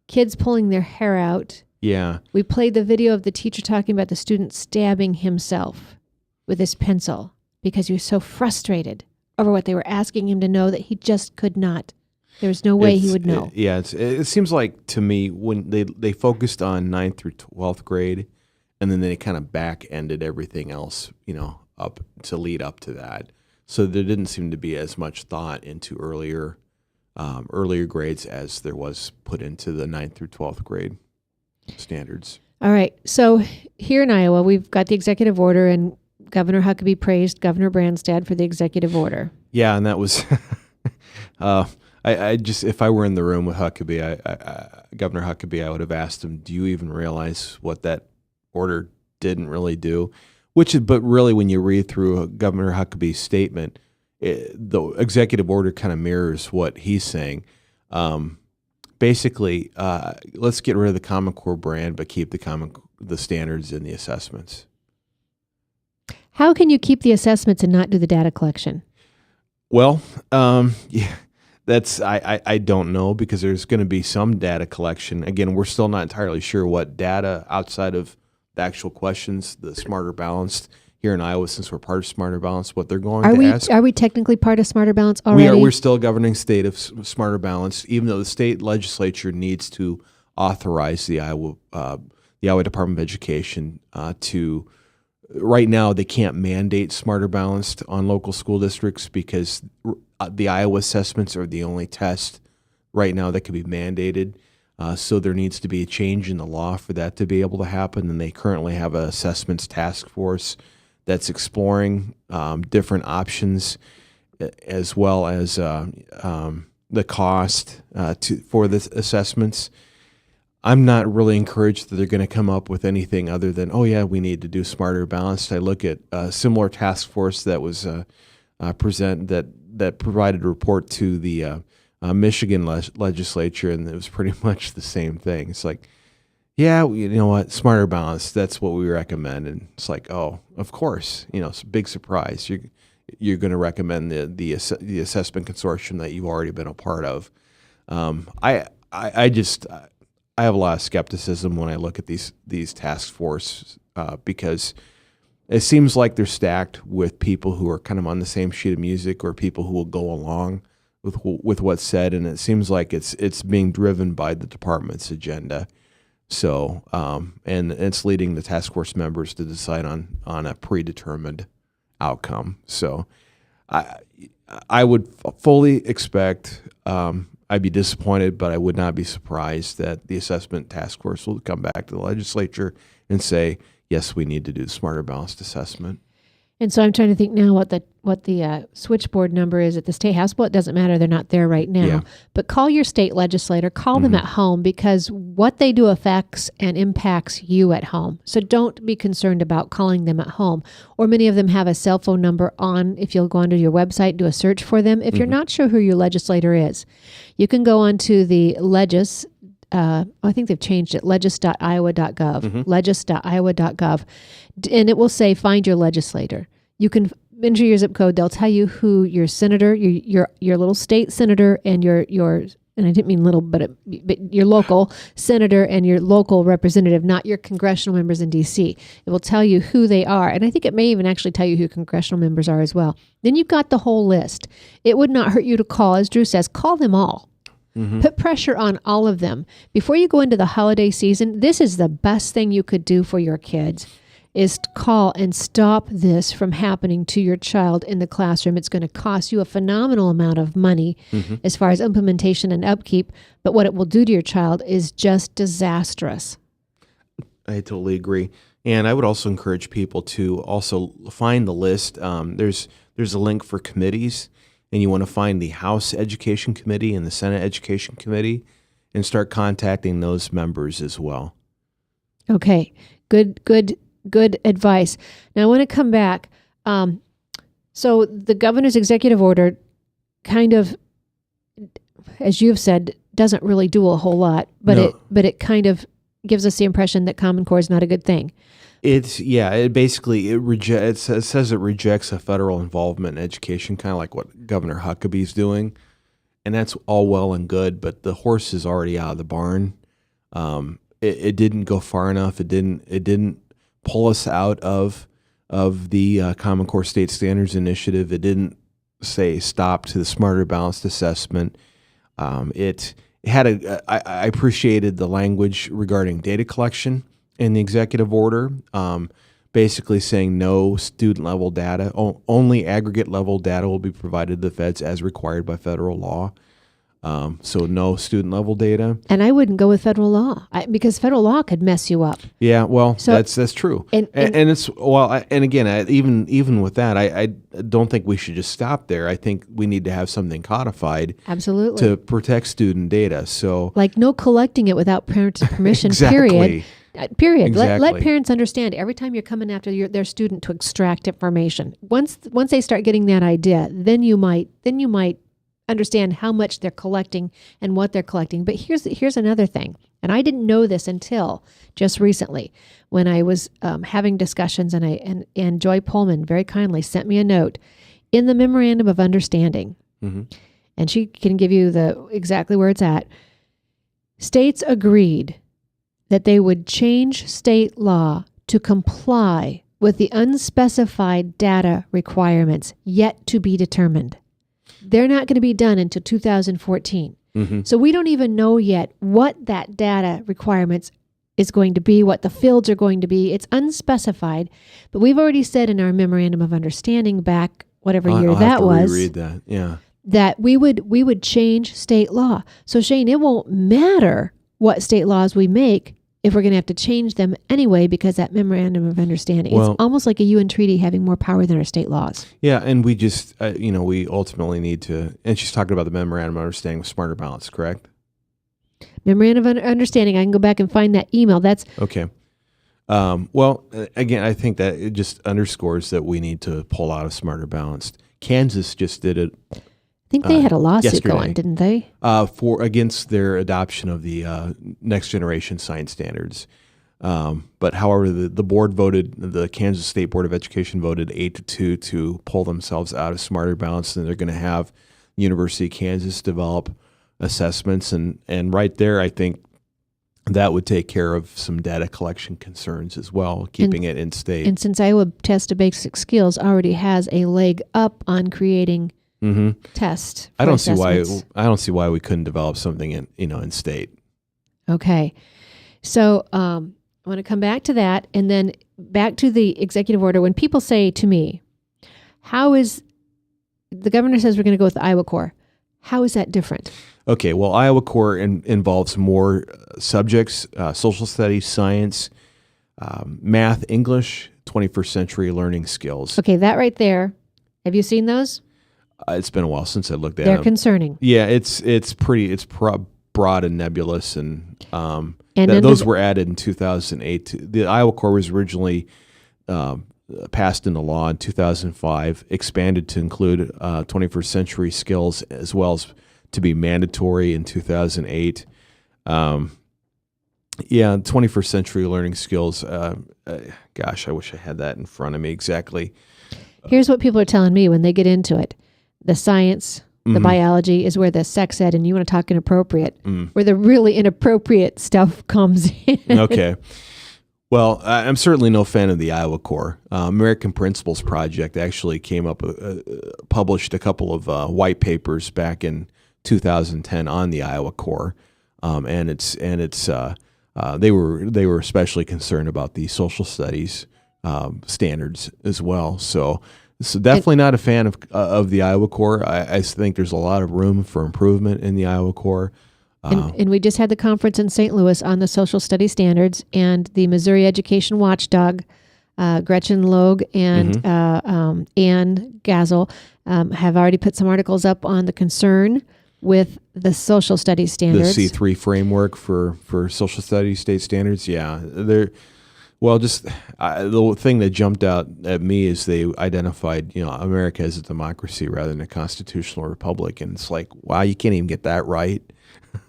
Kids pulling their hair out. Yeah. We played the video of the teacher talking about the student stabbing himself with his pencil because he was so frustrated over what they were asking him to know that he just could not. There was no way he would know. It seems like to me when they focused on 9th through 12th grade, and then they kind of back-ended everything else, up to lead up to that. So there didn't seem to be as much thought into earlier grades as there was put into the 9th through 12th grade standards. All right. So here in Iowa, we've got the executive order, and Governor Huckabee praised Governor Branstad for the executive order. Yeah, and that was I just, if I were in the room with Huckabee, Governor Huckabee, I would have asked him, do you even realize what that order didn't really do? But really when you read through Governor Huckabee's statement, the executive order kind of mirrors what he's saying. Basically, let's get rid of the Common Core brand, but keep the standards and the assessments. How can you keep the assessments and not do the data collection? Well, yeah, I don't know, because there's going to be some data collection. Again, we're still not entirely sure what data outside of the actual questions, the Smarter Balanced here in Iowa, since we're part of Smarter Balanced, what they're going to ask. Are we technically part of Smarter Balanced already? We're still a governing state of Smarter Balanced, even though the state legislature needs to authorize the Iowa Department of Education to. Right now, they can't mandate Smarter Balanced on local school districts because the Iowa assessments are the only test right now that can be mandated. So there needs to be a change in the law for that to be able to happen. And they currently have an assessments task force that's exploring different options, as well as the cost for the assessments. I'm not really encouraged that they're going to come up with anything other than, oh yeah, we need to do Smarter Balanced. I look at a similar task force that was that provided a report to the Michigan legislature, and it was pretty much the same thing. It's like, yeah, you know what, Smarter Balanced, that's what we recommend. And it's like, oh, of course, it's a big surprise. You're going to recommend the assessment consortium that you've already been a part of. I have a lot of skepticism when I look at these task forces because it seems like they're stacked with people who are kind of on the same sheet of music, or people who will go along with what's said, and it seems like it's being driven by the department's agenda. So, and it's leading the task force members to decide on a predetermined outcome. So, I would fully expect. I'd be disappointed, but I would not be surprised that the assessment task force will come back to the legislature and say, yes, we need to do the Smarter Balanced assessment. And so I'm trying to think now what the switchboard number is at the state house. Well, it doesn't matter. They're not there right now. Yeah. But call your state legislator. Call them at home, because what they do affects and impacts you at home. So don't be concerned about calling them at home. Or many of them have a cell phone number on. If you'll go onto your website, do a search for them. If you're not sure who your legislator is, you can go onto the Legis. I think they've changed it, legis.iowa.gov, legis.iowa.gov, and it will say find your legislator. You can enter your zip code, they'll tell you who your senator, your little state senator, and your and I didn't mean little, but your local senator and your local representative, not your congressional members in D.C. It will tell you who they are. And I think it may even actually tell you who congressional members are as well. Then you've got the whole list. It would not hurt you to call, as Drew says, call them all. Put pressure on all of them. Before you go into the holiday season, this is the best thing you could do for your kids, is to call and stop this from happening to your child in the classroom. It's going to cost you a phenomenal amount of money as far as implementation and upkeep, but what it will do to your child is just disastrous. I totally agree. And I would also encourage people to also find the list. There's a link for committees, and you want to find the House Education Committee and the Senate Education Committee and start contacting those members as well. Okay, good advice. Now I want to come back. So the governor's executive order kind of, as you've said, doesn't really do a whole lot, but it kind of gives us the impression that Common Core is not a good thing. It says it rejects a federal involvement in education, kind of like what Governor Huckabee's doing, and that's all well and good. But the horse is already out of the barn. It didn't go far enough. It didn't pull us out of the Common Core State Standards Initiative. It didn't say stop to the Smarter Balanced Assessment. It had I appreciated the language regarding data collection in the executive order, basically saying no student level data, only aggregate level data will be provided to the feds as required by federal law. So no student level data. And I wouldn't go with federal law because federal law could mess you up. Yeah, well, so, that's true. And it's and again, even with that, I don't think we should just stop there. I think we need to have something codified, absolutely, to protect student data. So like no collecting it without parents' permission. Exactly. Period. Exactly. Let parents understand every time you're coming after their student to extract information. Once they start getting that idea, then you might understand how much they're collecting and what they're collecting. But here's another thing, and I didn't know this until just recently when I was having discussions, and Joy Pullman very kindly sent me a note in the Memorandum of Understanding, and she can give you exactly where it's at. States agreed that they would change state law to comply with the unspecified data requirements yet to be determined. They're not going to be done until 2014. So we don't even know yet what that data requirements is going to be, what the fields are going to be. It's unspecified, but we've already said in our Memorandum of Understanding back whatever year that was, reread that. Yeah. That we would change state law. So Shane, it won't matter what state laws we make if we're going to have to change them anyway, because that Memorandum of Understanding, it's almost like a UN treaty having more power than our state laws. Yeah, and we just, we ultimately need to, and she's talking about the Memorandum of Understanding with Smarter Balance, correct? Memorandum of Understanding, I can go back and find that email. That's okay. Again, I think that it just underscores that we need to pull out of Smarter Balanced. Kansas just did it. I think they had a lawsuit yesterday, going, didn't they? Against their adoption of the next generation science standards. But however, the board voted, the Kansas State Board of Education voted 8-2 to pull themselves out of Smarter Balance, and they're going to have University of Kansas develop assessments. And right there, I think that would take care of some data collection concerns as well, keeping it in state. And since Iowa Test of Basic Skills already has a leg up on creating test. I don't see why we couldn't develop something in state. Okay, so I want to come back to that, and then back to the executive order. When people say to me, "How is the governor says we're going to go with the Iowa Core? How is that different?" Okay, well, Iowa Core involves more subjects: social studies, science, math, English, 21st century learning skills. Okay, that right there. Have you seen those? It's been a while since I looked at them. They're concerning. Yeah, it's broad and nebulous, and those were added in 2008. The Iowa Core was originally passed into law in 2005, expanded to include 21st century skills as well as to be mandatory in 2008. 21st century learning skills. Gosh, I wish I had that in front of me exactly. Here's what people are telling me when they get into it. The science, the biology is where the sex ed, and you want to talk inappropriate, where the really inappropriate stuff comes in. Okay. Well, I'm certainly no fan of the Iowa Corps. American Principles Project actually came up, published a couple of white papers back in 2010 on the Iowa Corps, and they were especially concerned about the social studies standards as well. So definitely not a fan of the Iowa Corps. I think there's a lot of room for improvement in the Iowa Corps. And we just had the conference in St. Louis on the social study standards, and the Missouri Education Watchdog, Gretchen Logue and Ann Gazel, have already put some articles up on the concern with the social studies standards. The C3 framework for social studies state standards. Yeah, the thing that jumped out at me is they identified, America as a democracy rather than a constitutional republic, and it's like, wow, you can't even get that right.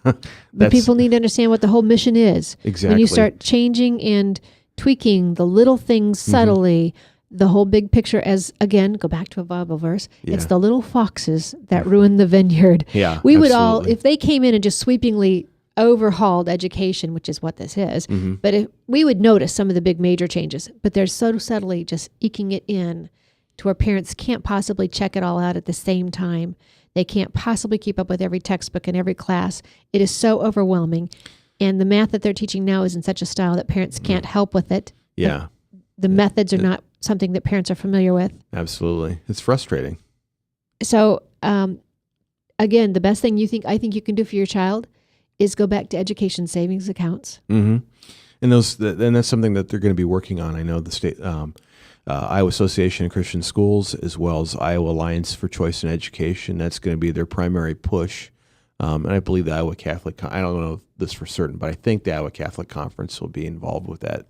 But people need to understand what the whole mission is. Exactly. When you start changing and tweaking the little things subtly, the whole big picture, as again, go back to a Bible verse, it's the little foxes that ruin the vineyard. Yeah, we would absolutely. all, if they came in and just sweepingly overhauled education, which is what this is, but if we would notice some of the big major changes, but they're so subtly just eking it in to where parents can't possibly check it all out at the same time. They can't possibly keep up with every textbook in every class. It is so overwhelming. And the math that they're teaching now is in such a style that parents can't help with it. Yeah. The methods are not something that parents are familiar with. Absolutely. It's frustrating. So, again, the best thing I think you can do for your child is go back to education savings accounts. And that's something that they're going to be working on. I know the state, Iowa Association of Christian Schools, as well as Iowa Alliance for Choice in Education. That's going to be their primary push. And I believe the Iowa Catholic, I don't know this for certain, but I think the Iowa Catholic Conference will be involved with that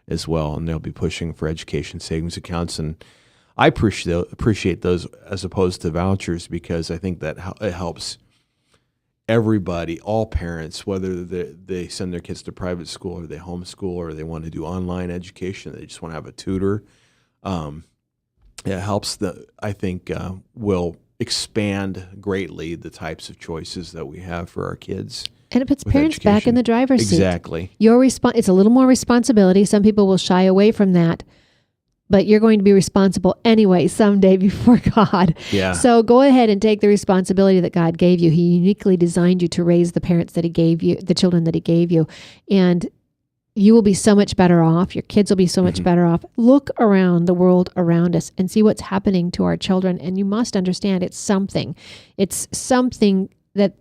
as well. And they'll be pushing for education savings accounts. And I appreciate those as opposed to vouchers, because I think that it helps everybody, all parents, whether they send their kids to private school or they homeschool or they want to do online education, they just want to have a tutor. It helps will expand greatly the types of choices that we have for our kids. And it puts parents back in the driver's seat. Exactly. It's a little more responsibility. Some people will shy away from that, but you're going to be responsible anyway someday before God. Yeah. So go ahead and take the responsibility that God gave you. He uniquely designed you to raise the parents that he gave you, the children that he gave you. And you will be so much better off. Your kids will be so much better off. Look around the world around us and see what's happening to our children. And you must understand it's something. It's something that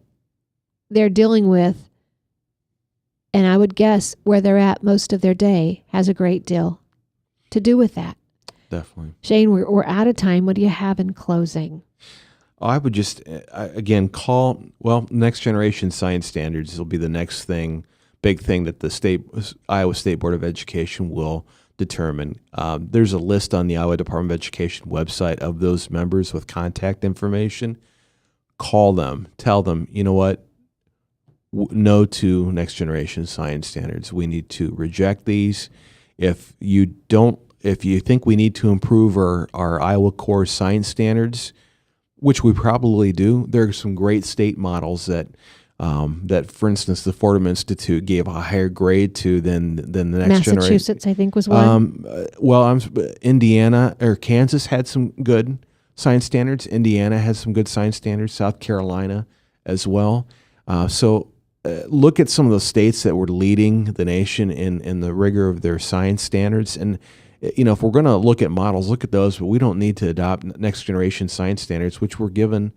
they're dealing with. And I would guess where they're at most of their day has a great deal to do with that. Definitely. Shane, we're out of time. What do you have in closing? I would just, again, Next Generation Science Standards will be the next big thing that the Iowa State Board of Education will determine. There's a list on the Iowa Department of Education website of those members with contact information. Call them. Tell them, you know what? No to Next Generation Science Standards. We need to reject these. If you think we need to improve our Iowa Core science standards, which we probably do, there are some great state models that, for instance, the Fordham Institute gave a higher grade to than the next generation. Massachusetts, I think, was one. Indiana or Kansas had some good science standards. Indiana has some good science standards. South Carolina as well. Look at some of those states that were leading the nation in the rigor of their science standards. And, if we're going to look at models, look at those, but we don't need to adopt next generation science standards, which were given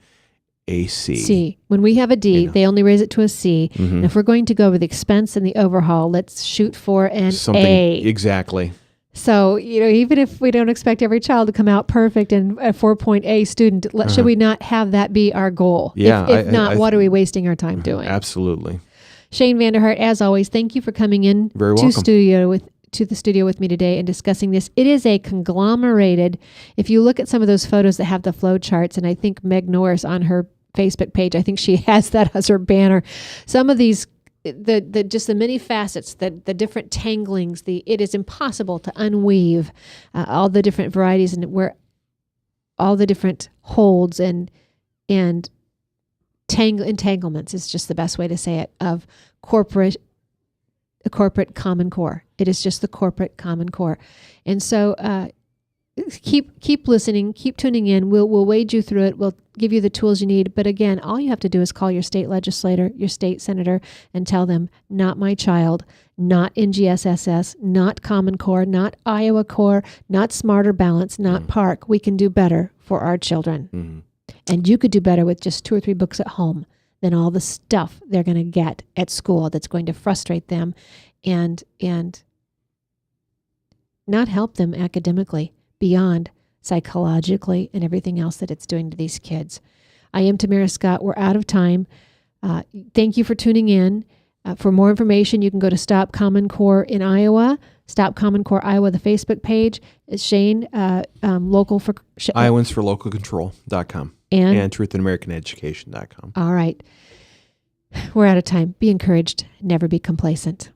a C. C. When we have a D, they only raise it to a C. And if we're going to go with the expense and the overhaul, let's shoot for an A. Exactly. So, even if we don't expect every child to come out perfect and a 4.A student, should we not have that be our goal? Yeah. If not, what are we wasting our time doing? Absolutely. Shane Vander Hart, as always, thank you for coming in Very welcome. to the studio with me today and discussing this. It is a conglomerated, if you look at some of those photos that have the flow charts, and I think Meg Norris on her Facebook page, I think she has that as her banner. Some of these, the many facets, the different tanglings, it is impossible to unweave all the different varieties, and where all the different holds and entanglements is just the best way to say it, of the corporate Common Core. It is just the corporate Common Core. And so keep listening, keep tuning in. We'll wade you through it. We'll give you the tools you need. But again, all you have to do is call your state legislator, your state senator, and tell them, not my child, not NGSSS, not Common Core, not Iowa Core, not Smarter Balance, not Park. We can do better for our children. Mm-hmm. And you could do better with just 2 or 3 books at home than all the stuff they're going to get at school that's going to frustrate them and not help them academically, beyond psychologically and everything else that it's doing to these kids. I am Tamara Scott. We're out of time. Thank you for tuning in. For more information, you can go to Stop Common Core in Iowa, Stop Common Core Iowa, the Facebook page. Shane, local for IowensForLocalControl.com and TruthinAmericanEducation.com. All right. We're out of time. Be encouraged. Never be complacent.